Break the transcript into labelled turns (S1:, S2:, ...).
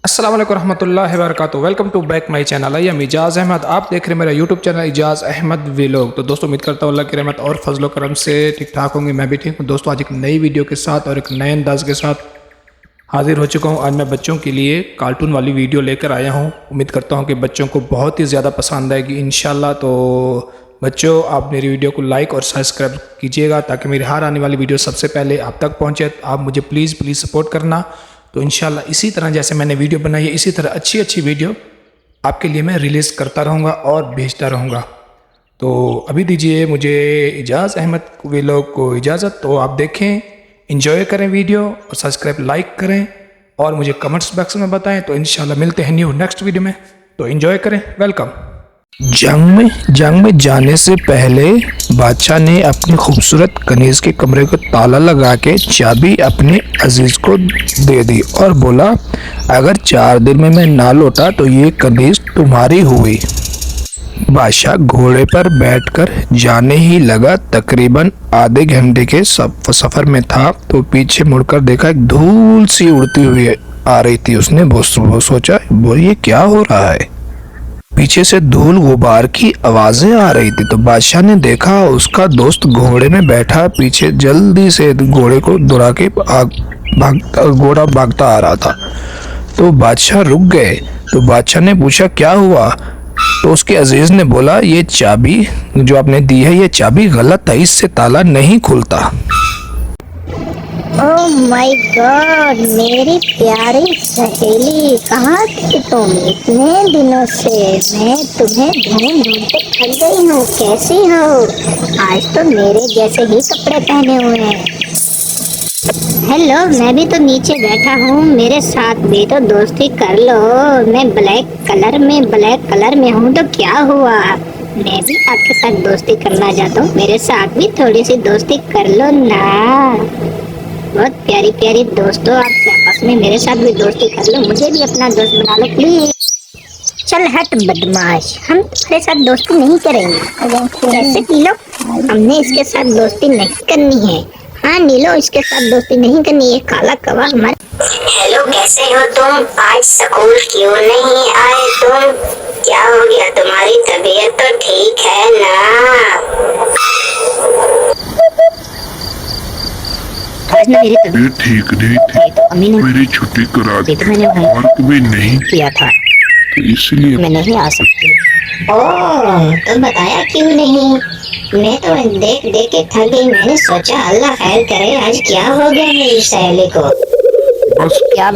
S1: अस्सलाम वालेकुम रहमतुल्लाहि व बरकातुहू। Welcome to back my channel. I am Ijaz Ahmad. आप देख रहे हैं मेरा YouTube channel Ijaz Ahmad vlog. तो दोस्तों उम्मीद करता हूँ अल्लाह की रहमत और फजलो करम से ठीक ठाक होंगे। मैं भी ठीक हूँ दोस्तों। आज एक नई वीडियो के साथ और एक नए अंदाज के साथ हाजिर हो चुका हूँ। आज मैं बच्चों के लिए कार्टून वाली वीडियो लेकर आया हूँ। उम्मीद करता हूँ कि बच्चों को बहुत ही ज़्यादा पसंद आएगी इंशाल्लाह। तो बच्चों आप मेरी वीडियो को लाइक और सब्सक्राइब कीजिएगा ताकि मेरी हर आने वाली वीडियो सबसे पहले आप तक पहुँचे। आप मुझे प्लीज़ सपोर्ट करना। तो इंशाल्लाह इसी तरह जैसे मैंने वीडियो बनाई है इसी तरह अच्छी वीडियो आपके लिए मैं रिलीज़ करता रहूँगा और भेजता रहूँगा। तो अभी दीजिए मुझे इजाज़ अहमद व्लॉग को इजाज़त। तो आप देखें, एंजॉय करें वीडियो और सब्सक्राइब लाइक करें और मुझे कमेंट्स बॉक्स में बताएं। तो इंशाल्लाह मिलते हैं न्यू नेक्स्ट वीडियो में। तो एंजॉय करें। वेलकम। जंग में जाने से पहले बादशाह ने अपनी खूबसूरत कनीज़ के कमरे को ताला लगा के चाबी अपने अजीज़ को दे दी और बोला, अगर 4 दिन में मैं ना लौटा तो ये कनीज़ तुम्हारी हुई। बादशाह घोड़े पर बैठकर जाने ही लगा। तकरीबन आधे घंटे के सफ़र में था तो पीछे मुड़कर देखा एक धूल सी उड़ती हुई आ रही थी। उसने बहुत सोचा, ये क्या हो रहा है। पीछे से धूल गुबार की आवाजें आ रही थी तो बादशाह ने देखा उसका दोस्त घोड़े में बैठा पीछे जल्दी से घोड़े को दौड़ा के घोड़ा भागता आ रहा था। तो बादशाह रुक गए। तो बादशाह ने पूछा, क्या हुआ। तो उसके अजीज ने बोला, ये चाबी जो आपने दी है ये चाबी गलत है, इससे ताला नहीं खुलता।
S2: ओह माय गॉड, मेरी प्यारी सहेली, कहाँ थी तुम इतने दिनों से। मैं तुम्हें ढूंढते थक गई हूँ। कैसी हो। आज तो मेरे जैसे ही कपड़े पहने हुए हैं। हेलो, मैं भी तो नीचे बैठा हूँ, मेरे साथ भी तो दोस्ती कर लो। मैं ब्लैक कलर में हूँ तो क्या हुआ, मैं भी आपके साथ दोस्ती करना चाहता हूँ। मेरे साथ भी थोड़ी सी दोस्ती कर लो ना। बहुत प्यारी प्यारी दोस्तों, आप आपस में मेरे साथ भी दोस्ती कर लो। मुझे भी अपना दोस्त बना लो प्लीज। चल हट बदमाश, हम तुम्हारे साथ दोस्ती नहीं करेंगे। ऐसे नीलो, हमने इसके साथ दोस्ती नहीं करनी है। हाँ नीलो, इसके साथ दोस्ती नहीं करनी है। काला कवा हमारे।
S3: हेलो, कैसे हो तुम। आज स्कूल क्यों नहीं आए तुम। क्या हो गया, तुम्हारी तबीयत तो ठीक है ना।
S2: आज ना मेरी तबीयत
S4: ठीक नहीं थी
S2: तो अम्मी ने
S4: मेरी छुट्टी करा दी।
S2: तो मैंने
S4: पार्क में नहीं
S2: किया था
S4: तो इसलिए
S2: मैं नहीं आ सकती।
S3: ओह, तो बताया क्यों नहीं। मैं तो देख के थक गई। मैंने सोचा अल्लाह खैर करे, आज क्या हो गया मेरी सहेली को।
S4: बस
S2: क्या